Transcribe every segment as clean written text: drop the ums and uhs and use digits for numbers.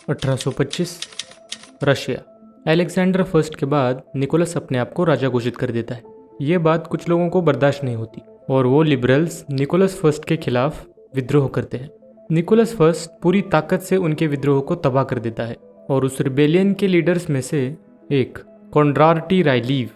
1825 Russia. Alexander first के बाद Nicholas अपने आप को राजा घोषित कर देता है। ये बात कुछ लोगों को बर्दाश्त नहीं होती और वो लिबरल्स निकोलस फर्स्ट के खिलाफ विद्रोह करते हैं। निकोलस फर्स्ट पूरी ताकत से उनके विद्रोह को तबाह कर देता है और उस रिबेलियन के लीडर्स में से एक कॉन्ड्रार्टी रायलीव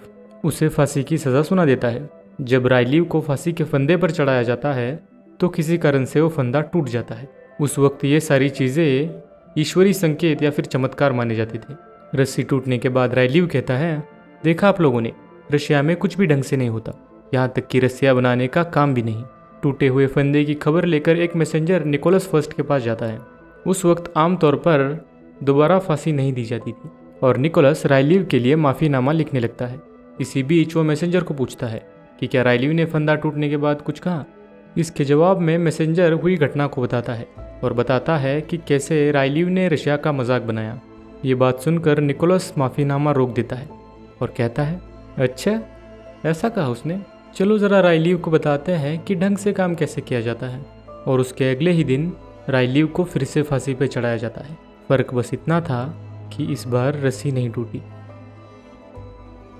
उसे फांसी की सज़ा सुना देता है। जब रायलीव को फांसी के फंदे पर चढ़ाया जाता है तो किसी कारण से वो फंदा टूट जाता है। उस वक्त ये सारी चीज़ें ईश्वरी संकेत या फिर चमत्कार माने जाते थे। रस्सी टूटने के बाद रायलीव कहता है, देखा आप लोगों ने, रशिया में कुछ भी ढंग से नहीं होता, यहाँ तक कि रस्सियाँ बनाने का काम भी नहीं। टूटे हुए फंदे की खबर लेकर एक मैसेंजर निकोलस फर्स्ट के पास जाता है। उस वक्त आमतौर पर दोबारा फांसी नहीं दी जाती थी और निकोलस रायलीव के लिए माफ़ीनामा लिखने लगता है। इसी बीच वो मैसेंजर को पूछता है कि क्या रायलीव ने फंदा टूटने के बाद कुछ कहा। इसके जवाब में मैसेंजर हुई घटना को बताता है और बताता है कि कैसे रायलीव ने रशिया का मजाक बनाया। ये बात सुनकर निकोलस माफ़ीनामा रोक देता है और कहता है, अच्छा ऐसा कहा उसने, चलो ज़रा रायलीव को बताते हैं कि ढंग से काम कैसे किया जाता है। और उसके अगले ही दिन रायलीव को फिर से फांसी पर चढ़ाया जाता है। फ़र्क बस इतना था कि इस बार रस्सी नहीं टूटी।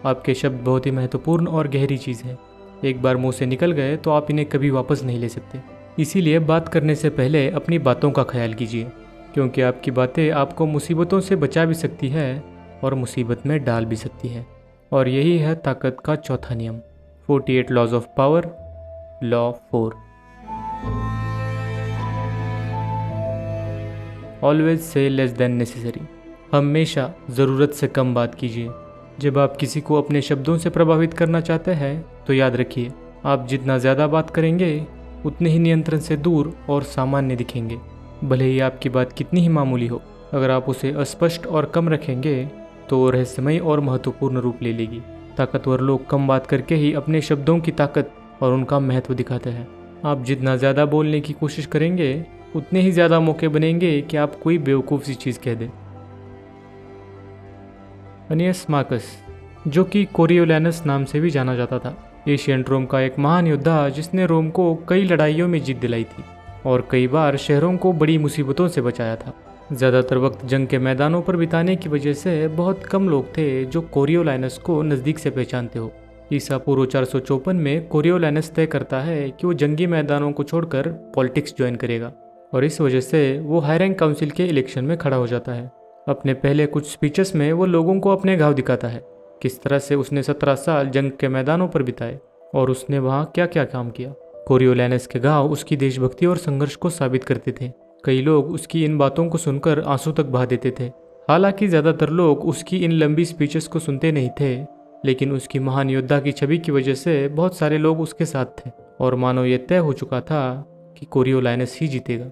आपके शब्द बहुत ही महत्वपूर्ण और गहरी चीज़ है। एक बार मुंह से निकल गए तो आप इन्हें कभी वापस नहीं ले सकते। इसीलिए बात करने से पहले अपनी बातों का ख्याल कीजिए, क्योंकि आपकी बातें आपको मुसीबतों से बचा भी सकती है और मुसीबत में डाल भी सकती है। और यही है ताकत का चौथा नियम, 48 laws of power, law 4। Always से लेस देन नेसेसरी। हमेशा ज़रूरत से कम बात कीजिए। जब आप किसी को अपने शब्दों से प्रभावित करना चाहते हैं तो याद रखिए, आप जितना ज़्यादा बात करेंगे उतने ही नियंत्रण से दूर और सामान्य दिखेंगे। भले ही आपकी बात कितनी ही मामूली हो, अगर आप उसे अस्पष्ट और कम रखेंगे तो रहस्यमयी और महत्वपूर्ण रूप ले लेगी। ताकतवर लोग कम बात करके ही अपने शब्दों की ताकत और उनका महत्व दिखाते हैं। आप जितना ज़्यादा बोलने की कोशिश करेंगे उतने ही ज़्यादा मौके बनेंगे कि आप कोई बेवकूफ़ सी चीज़ कह दें। अनियस मार्कस, जो कि कोरियोलैनस नाम से भी जाना जाता था, एशियन रोम का एक महान योद्धा जिसने रोम को कई लड़ाइयों में जीत दिलाई थी और कई बार शहरों को बड़ी मुसीबतों से बचाया था। ज़्यादातर वक्त जंग के मैदानों पर बिताने की वजह से बहुत कम लोग थे जो कोरियोलैनस को नज़दीक से पहचानते हो। ईसा पूर्व 454 में कोरियोलैनस तय करता है कि वो जंगी मैदानों को छोड़कर पॉलिटिक्स ज्वाइन करेगा और इस वजह से वो हाई रैंक काउंसिल के इलेक्शन में खड़ा हो जाता है। अपने पहले कुछ स्पीचेस में वो लोगों को अपने घाव दिखाता है, किस तरह से उसने 17 साल जंग के मैदानों पर बिताए और उसने वहाँ क्या क्या काम किया। कोरियोलैनस के घाव उसकी देशभक्ति और संघर्ष को साबित करते थे। कई लोग उसकी इन बातों को सुनकर आंसू तक बहा देते थे। हालांकि ज़्यादातर लोग उसकी इन लंबी स्पीचेस को सुनते नहीं थे, लेकिन उसकी महान योद्धा की छवि की वजह से बहुत सारे लोग उसके साथ थे और मानो ये तय हो चुका था कि कोरियोलैनस ही जीतेगा।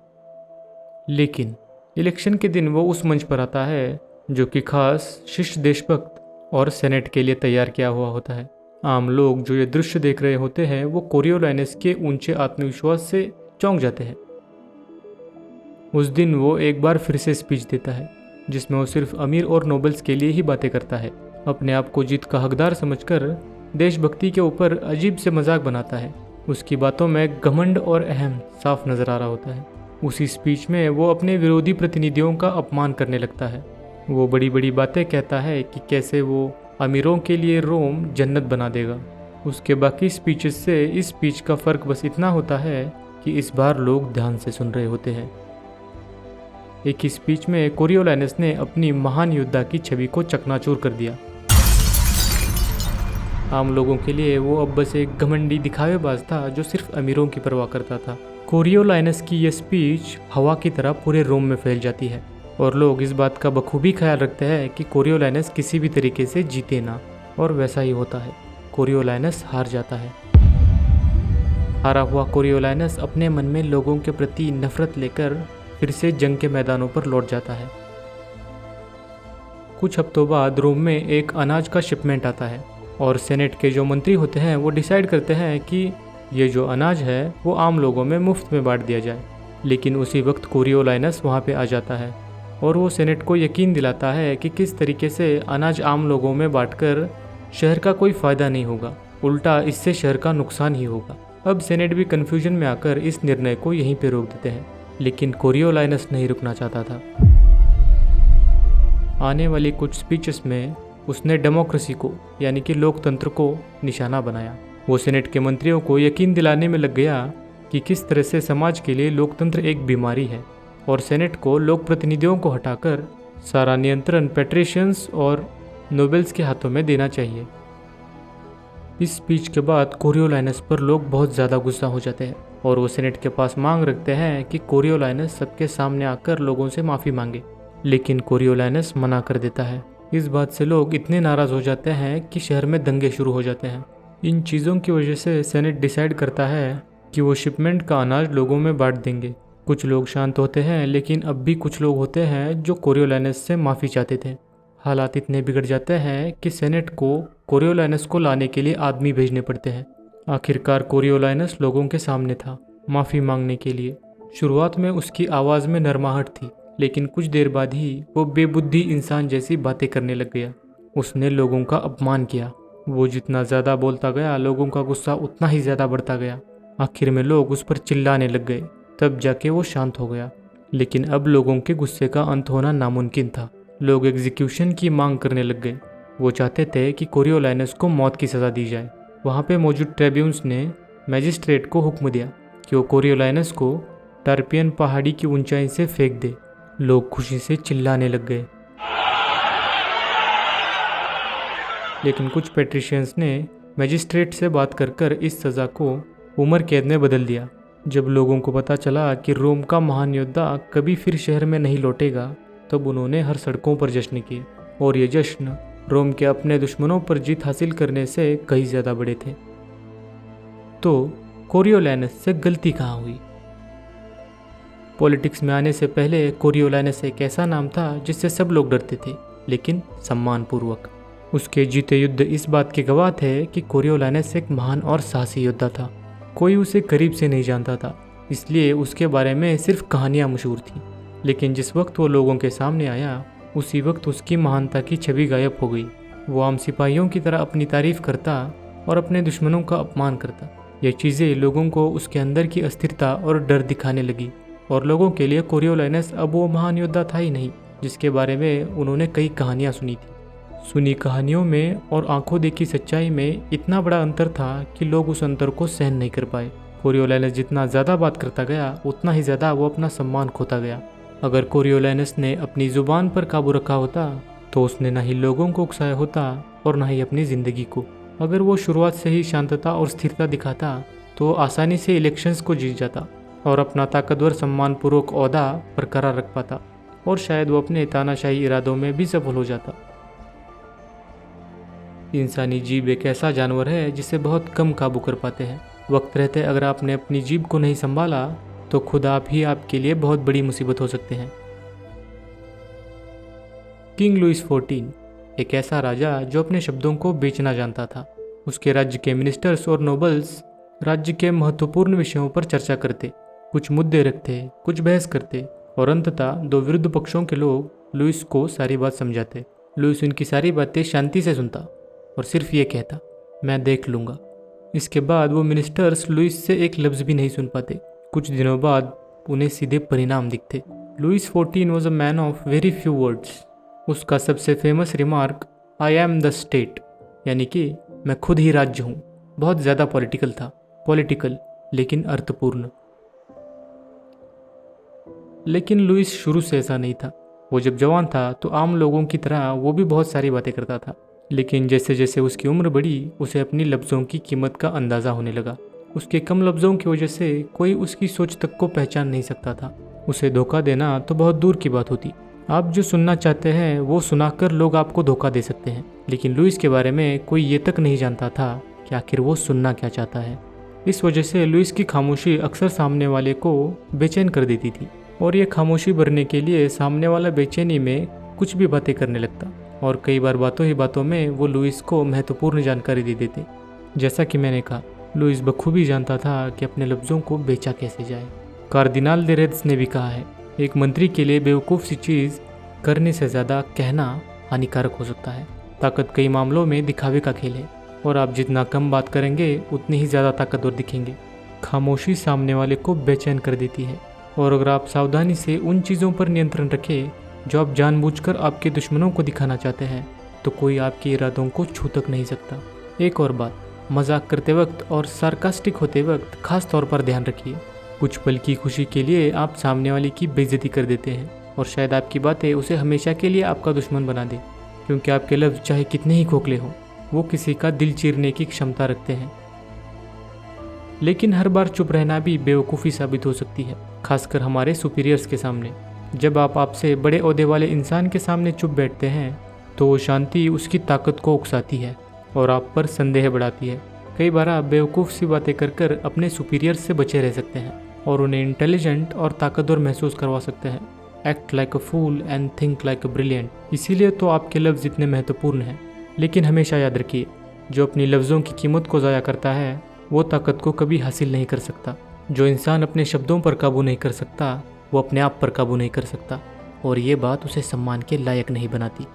लेकिन इलेक्शन के दिन वो उस मंच पर आता है जो कि खास शिष्ट देशभक्त और सेनेट के लिए तैयार किया हुआ होता है। आम लोग जो ये दृश्य देख रहे होते हैं वो कोरियोलैनस के ऊंचे आत्मविश्वास से चौंक जाते हैं। उस दिन वो एक बार फिर से स्पीच देता है जिसमें वो सिर्फ अमीर और नोबल्स के लिए ही बातें करता है। अपने आप को जीत का हकदार समझकर देशभक्ति के ऊपर अजीब से मजाक बनाता है। उसकी बातों में घमंड और अहम साफ नजर आ रहा होता है। उसी स्पीच में वो अपने विरोधी प्रतिनिधियों का अपमान करने लगता है। वो बड़ी बड़ी बातें कहता है कि कैसे वो अमीरों के लिए रोम जन्नत बना देगा। उसके बाकी स्पीचेस से इस स्पीच का फ़र्क बस इतना होता है कि इस बार लोग ध्यान से सुन रहे होते हैं। एक ही स्पीच में कोरियोलैनस ने अपनी महान योद्धा की छवि को चकनाचूर कर दिया। आम लोगों के लिए वो अब बस एक घमंडी दिखावेबाज था जो सिर्फ अमीरों की परवाह करता था। कोरियोलैनस की यह स्पीच हवा की तरह पूरे रोम में फैल जाती है और लोग इस बात का बखूबी ख्याल रखते हैं कि कोरियोलैनस किसी भी तरीके से जीते ना, और वैसा ही होता है। कोरियोलैनस हार जाता है। हारा हुआ कोरियोलैनस अपने मन में लोगों के प्रति नफरत लेकर फिर से जंग के मैदानों पर लौट जाता है। कुछ हफ्तों बाद रोम में एक अनाज का शिपमेंट आता है और सेनेट के जो मंत्री होते हैं वो डिसाइड करते हैं कि ये जो अनाज है वो आम लोगों में मुफ्त में बांट दिया जाए। लेकिन उसी वक्त कोरियोलैनस वहाँ पे आ जाता है और वो सेनेट को यकीन दिलाता है कि किस तरीके से अनाज आम लोगों में बांटकर शहर का कोई फ़ायदा नहीं होगा, उल्टा इससे शहर का नुकसान ही होगा। अब सेनेट भी कन्फ्यूजन में आकर इस निर्णय को यहीं पे रोक देते हैं, लेकिन कोरियोलैनस नहीं रुकना चाहता था। आने वाली कुछ स्पीचेस में उसने डेमोक्रेसी को यानी कि लोकतंत्र को निशाना बनाया। वो सेनेट के मंत्रियों को यकीन दिलाने में लग गया कि किस तरह से समाज के लिए लोकतंत्र एक बीमारी है और सेनेट को लोक प्रतिनिधियों को हटाकर सारा नियंत्रण पैट्रिशियंस और नोबेल्स के हाथों में देना चाहिए। इस स्पीच के बाद कोरियोलाइनस पर लोग बहुत ज़्यादा गुस्सा हो जाते हैं और वो सेनेट के पास मांग रखते हैं कि कोरियोलाइनस सबके सामने आकर लोगों से माफ़ी मांगे, लेकिन कोरियोलाइनस मना कर देता है। इस बात से लोग इतने नाराज़ हो जाते हैं कि शहर में दंगे शुरू हो जाते हैं। इन चीज़ों की वजह से सेनेट डिसाइड करता है कि वो शिपमेंट का अनाज लोगों में बांट देंगे। कुछ लोग शांत होते हैं, लेकिन अब भी कुछ लोग होते हैं जो कोरियोलाइनस से माफ़ी चाहते थे। हालात इतने बिगड़ जाते हैं कि सेनेट को कोरियोलाइनस को लाने के लिए आदमी भेजने पड़ते हैं। आखिरकार कोरियोलाइनस लोगों के सामने था माफ़ी मांगने के लिए। शुरुआत में उसकी आवाज़ में नरमाहट थी, लेकिन कुछ देर बाद ही वो बेबुद्धि इंसान जैसी बातें करने लग गया। उसने लोगों का अपमान किया। वो जितना ज़्यादा बोलता गया, लोगों का गुस्सा उतना ही ज़्यादा बढ़ता गया। आखिर में लोग उस पर चिल्लाने लग गए, तब जाके वो शांत हो गया। लेकिन अब लोगों के गुस्से का अंत होना नामुमकिन था। लोग एग्जीक्यूशन की मांग करने लग गए। वो चाहते थे कि कोरियोलाइनस को मौत की सज़ा दी जाए। वहाँ पे मौजूद ट्रिब्यून्स ने मैजिस्ट्रेट को हुक्म दिया कि वो कोरियोलाइनस को टार्पियन पहाड़ी की ऊंचाई से फेंक दे। लोग खुशी से चिल्लाने लग गए, लेकिन कुछ पेट्रिशियंस ने मैजिस्ट्रेट से बात कर इस सज़ा को उम्र कैद में बदल दिया। जब लोगों को पता चला कि रोम का महान योद्धा कभी फिर शहर में नहीं लौटेगा, तब उन्होंने हर सड़कों पर जश्न किए, और ये जश्न रोम के अपने दुश्मनों पर जीत हासिल करने से कहीं ज़्यादा बड़े थे। तो कोरियोलाइनस से गलती कहाँ हुई? पॉलिटिक्स में आने से पहले कोरियोलाइनस एक ऐसा नाम था जिससे सब लोग डरते थे, लेकिन सम्मानपूर्वक। उसके जीते युद्ध इस बात के गवाह थे कि कोरियोलाइनस एक महान और साहसी योद्धा था। कोई उसे करीब से नहीं जानता था, इसलिए उसके बारे में सिर्फ कहानियाँ मशहूर थीं। लेकिन जिस वक्त वो लोगों के सामने आया, उसी वक्त उसकी महानता की छवि गायब हो गई। वो आम सिपाहियों की तरह अपनी तारीफ करता और अपने दुश्मनों का अपमान करता। ये चीज़ें लोगों को उसके अंदर की अस्थिरता और डर दिखाने लगी, और लोगों के लिए कोरियोलाइनस अब वो महान योद्धा था ही नहीं जिसके बारे में उन्होंने कई कहानियाँ सुनी थी। सुनी कहानियों में और आंखों देखी सच्चाई में इतना बड़ा अंतर था कि लोग उस अंतर को सहन नहीं कर पाए। कोरियोलाइनस जितना ज़्यादा बात करता गया, उतना ही ज़्यादा वो अपना सम्मान खोता गया। अगर कोरियोलाइनस ने अपनी ज़ुबान पर काबू रखा होता तो उसने ना ही लोगों को उकसाया होता और ना ही अपनी ज़िंदगी को। अगर वो शुरुआत से ही शांतता और स्थिरता दिखाता तो आसानी से इलेक्शंस को जीत जाता और अपना ताकतवर सम्मानपूर्वक ओहदा बरकरार रख पाता, और शायद वो अपने तानाशाही इरादों में भी सफल हो जाता। इंसानी जीभ एक ऐसा जानवर है जिसे बहुत कम काबू कर पाते हैं। वक्त रहते अगर आपने अपनी जीभ को नहीं संभाला तो खुद आप ही आपके लिए बहुत बड़ी मुसीबत हो सकते हैं। किंग लुइस 14 एक ऐसा राजा जो अपने शब्दों को बेचना जानता था। उसके राज्य के मिनिस्टर्स और नोबल्स राज्य के महत्वपूर्ण विषयों पर चर्चा करते, कुछ मुद्दे रखते, कुछ बहस करते, और अंततः दो विरुद्ध पक्षों के लोग लुइस को सारी बात समझाते। लुइस उनकी सारी बातें शांति से सुनता और सिर्फ ये कहता, मैं देख लूँगा। इसके बाद वो मिनिस्टर्स लुइस से एक लफ्ज़ भी नहीं सुन पाते। कुछ दिनों बाद उन्हें सीधे परिणाम दिखते। Louis 14 was a man of very few words. उसका सबसे famous remark I am the state, यानी कि मैं खुद ही राज्य हूँ, बहुत ज़्यादा पॉलिटिकल था। पॉलिटिकल लेकिन अर्थपूर्ण। लेकिन लुइस शुरू से ऐसा नहीं था। वो जब जवान था तो आम लोगों की तरह वो भी बहुत सारी बातें करता था, लेकिन जैसे जैसे उसकी उम्र बढ़ी उसे अपनी लफ्ज़ों की कीमत का अंदाज़ा होने लगा। उसके कम लफ्ज़ों की वजह से कोई उसकी सोच तक को पहचान नहीं सकता था। उसे धोखा देना तो बहुत दूर की बात होती। आप जो सुनना चाहते हैं वो सुनाकर लोग आपको धोखा दे सकते हैं, लेकिन लुइस के बारे में कोई ये तक नहीं जानता था कि आखिर वो सुनना क्या चाहता है। इस वजह से लुइस की खामोशी अक्सर सामने वाले को बेचैन कर देती थी, और ये खामोशी भरने के लिए सामने वाला बेचैनी में कुछ भी बातें करने लगता, और कई बार बातों ही बातों में वो लुइस को महत्वपूर्ण जानकारी दे देते। जैसा कि मैंने कहा, लुइस बखूबी जानता था कि अपने लफ्ज़ों को बेचा कैसे जाए। कार्दिनाल दे रेड्स ने भी कहा है, एक मंत्री के लिए बेवकूफ़ सी चीज़ करने से ज़्यादा कहना हानिकारक हो सकता है। ताकत कई मामलों में दिखावे का खेल है, और आप जितना कम बात करेंगे उतनी ही ज़्यादा ताकतवर दिखेंगे। खामोशी सामने वाले को बेचैन कर देती है, और अगर आप सावधानी से उन चीज़ों पर नियंत्रण रखें जो आप जानबूझकर आपके दुश्मनों को दिखाना चाहते हैं, तो कोई आपके इरादों को छू तक नहीं सकता। एक और बात, मजाक करते वक्त और सार्कास्टिक होते वक्त खास तौर पर ध्यान रखिए। कुछ पल की खुशी के लिए आप सामने वाले की बेइज्जती कर देते हैं और शायद आपकी बातें उसे हमेशा के लिए आपका दुश्मन बना दे, क्योंकि आपके लफ्ज़ चाहे कितने ही खोखले हों, वो किसी का दिल चीरने की क्षमता रखते हैं। लेकिन हर बार चुप रहना भी बेवकूफ़ी साबित हो सकती है, खासकर हमारे सुपीरियर्स के सामने। जब आप आपसे बड़े ओहदे वाले इंसान के सामने चुप बैठते हैं, तो वो शांति उसकी ताकत को उकसाती है और आप पर संदेह बढ़ाती है। कई बार आप बेवकूफ़ सी बातें कर अपने सुपीरियर्स से बचे रह सकते हैं और उन्हें इंटेलिजेंट और ताकतवर महसूस करवा सकते हैं। Act like a fool and think like a brilliant. इसीलिए तो आपके लफ्ज़ इतने महत्वपूर्ण हैं। लेकिन हमेशा याद रखिए, जो अपनी लफ्ज़ों की कीमत को ज़ाया करता है, वो ताकत को कभी हासिल नहीं कर सकता। जो इंसान अपने शब्दों पर काबू नहीं कर सकता, वो अपने आप पर काबू नहीं कर सकता, और ये बात उसे सम्मान के लायक नहीं बनाती।